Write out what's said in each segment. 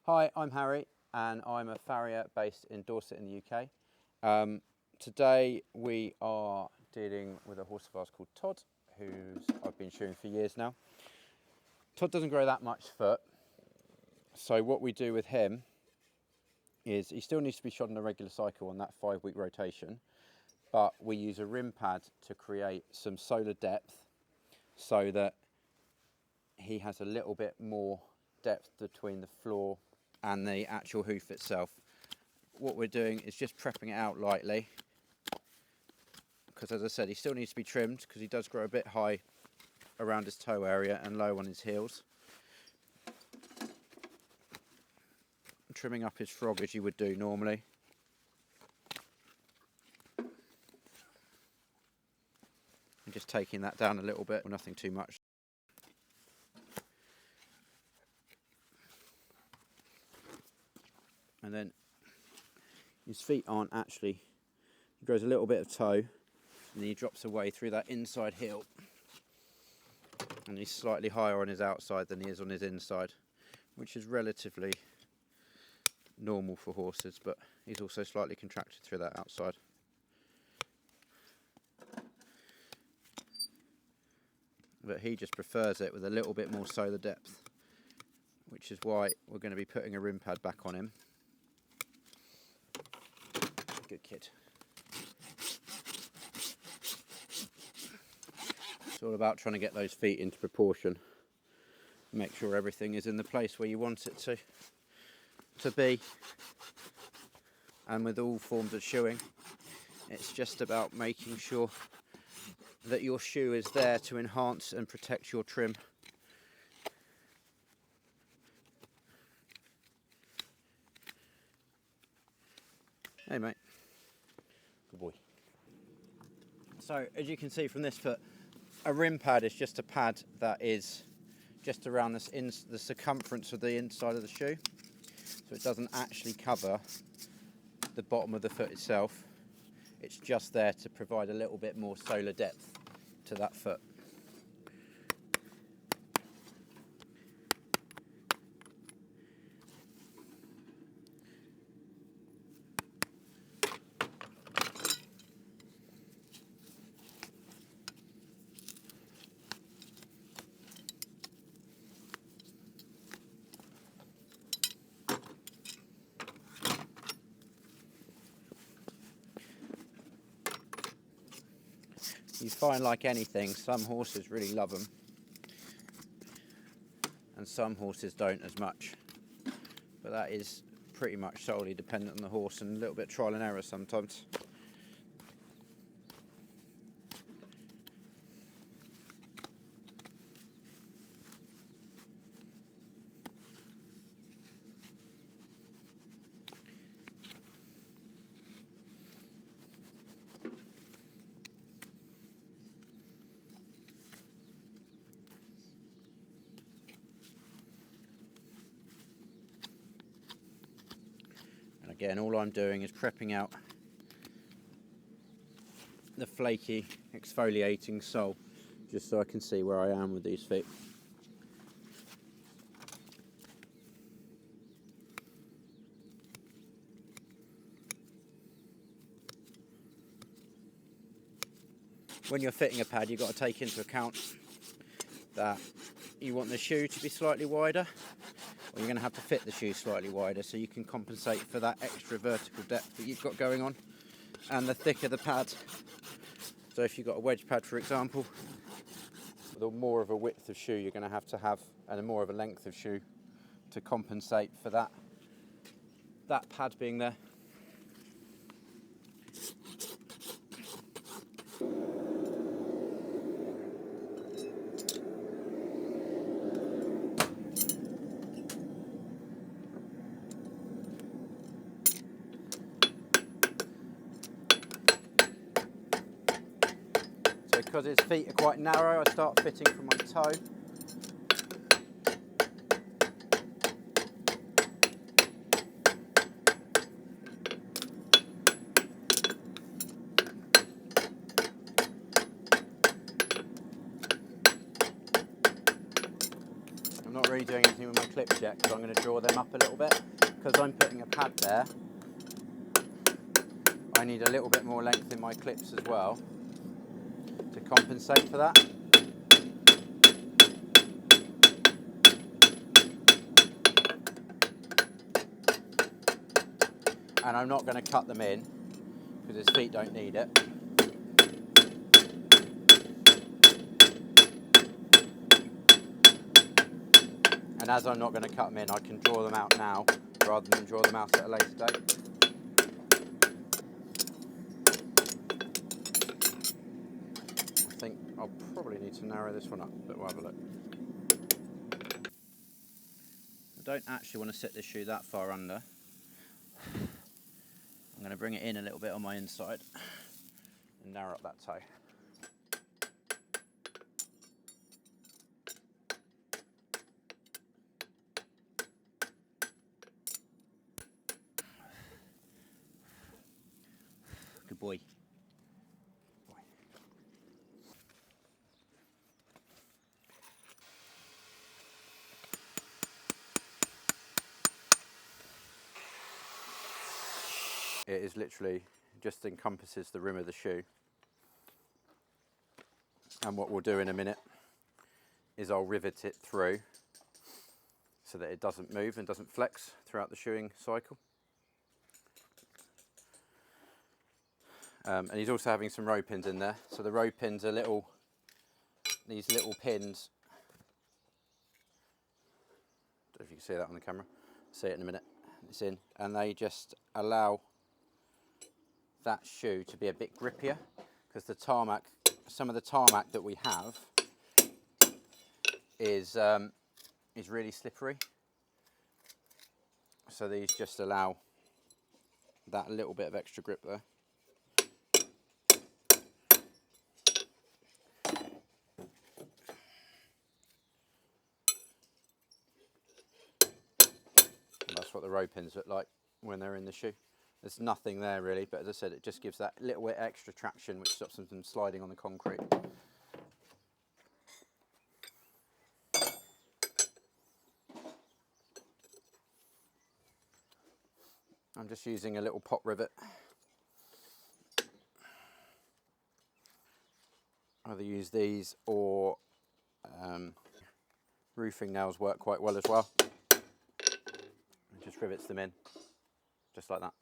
Hi, I'm Harry and I'm a farrier based in Dorset in the UK. Today we are dealing with a horse of ours called Todd, I've been shoeing for years now. Todd doesn't grow that much foot, so what we do with him is he still needs to be shod on a regular cycle on that 5-week rotation, but we use a rim pad to create some solar depth so that he has a little bit more depth between the floor and the actual hoof itself. What we're doing is just prepping it out lightly, because as I said, he still needs to be trimmed because he does grow a bit high around his toe area and low on his heels. Trimming up his frog as you would do normally. And just taking that down a little bit, nothing too much. And then his feet aren't actually, he grows a little bit of toe and then he drops away through that inside heel. And he's slightly higher on his outside than he is on his inside, which is relatively normal for horses, but he's also slightly contracted through that outside. But he just prefers it with a little bit more solar depth, which is why we're going to be putting a rim pad back on him. Good kid. It's all about trying to get those feet into proportion. Make sure everything is in the place where you want it to be. And with all forms of shoeing, it's just about making sure that your shoe is there to enhance and protect your trim. Hey mate. Good boy. So as you can see from this foot, a rim pad is just a pad that is just around the circumference of the inside of the shoe. So it doesn't actually cover the bottom of the foot itself. It's just there to provide a little bit more solar depth to that foot. You find, like anything, some horses really love them and some horses don't as much, but that is pretty much solely dependent on the horse and a little bit trial and error sometimes. Again, all I'm doing is prepping out the flaky, exfoliating sole, just so I can see where I am with these feet. When you're fitting a pad, you've got to take into account that you want the shoe to be slightly wider, or you're going to have to fit the shoe slightly wider so you can compensate for that extra vertical depth that you've got going on, and the thicker the pad. So if you've got a wedge pad, for example, the more of a width of shoe you're going to have and a more of a length of shoe to compensate for that pad being there. Because his feet are quite narrow, I start fitting from my toe. not really doing anything with my clips yet because I'm going to draw them up a little bit. Because I'm putting a pad there, I need a little bit more length in my clips as well to compensate for that. And I'm not going to cut them in because his feet don't need it. And as I'm not going to cut them in, I can draw them out now rather than draw them out at a later date. I think I'll probably need to narrow this one up, but we'll have a look. I don't actually want to sit this shoe that far under. I'm going to bring it in a little bit on my inside and narrow up that toe. Good boy. It is literally just encompasses the rim of the shoe. And what we'll do in a minute is I'll rivet it through so that it doesn't move and doesn't flex throughout the shoeing cycle. And he's also having some row pins in there. So the row pins are these little pins. I don't know if you can see that on the camera. See it in a minute. It's in, and they just allow that shoe to be a bit grippier because the tarmac, some of the tarmac that we have is really slippery. So these just allow that little bit of extra grip there. And that's what the row pins look like when they're in the shoe. There's nothing there really, but as I said, it just gives that little bit extra traction which stops them from sliding on the concrete. I'm just using a little pot rivet. Either use these or roofing nails work quite well as well. It just rivets them in, just like that.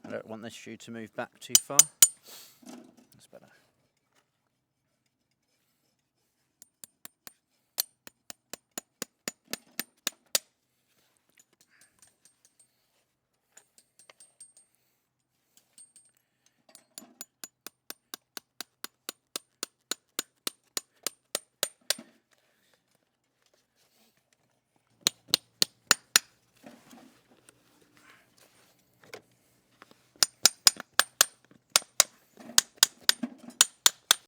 I don't want this shoe to move back too far.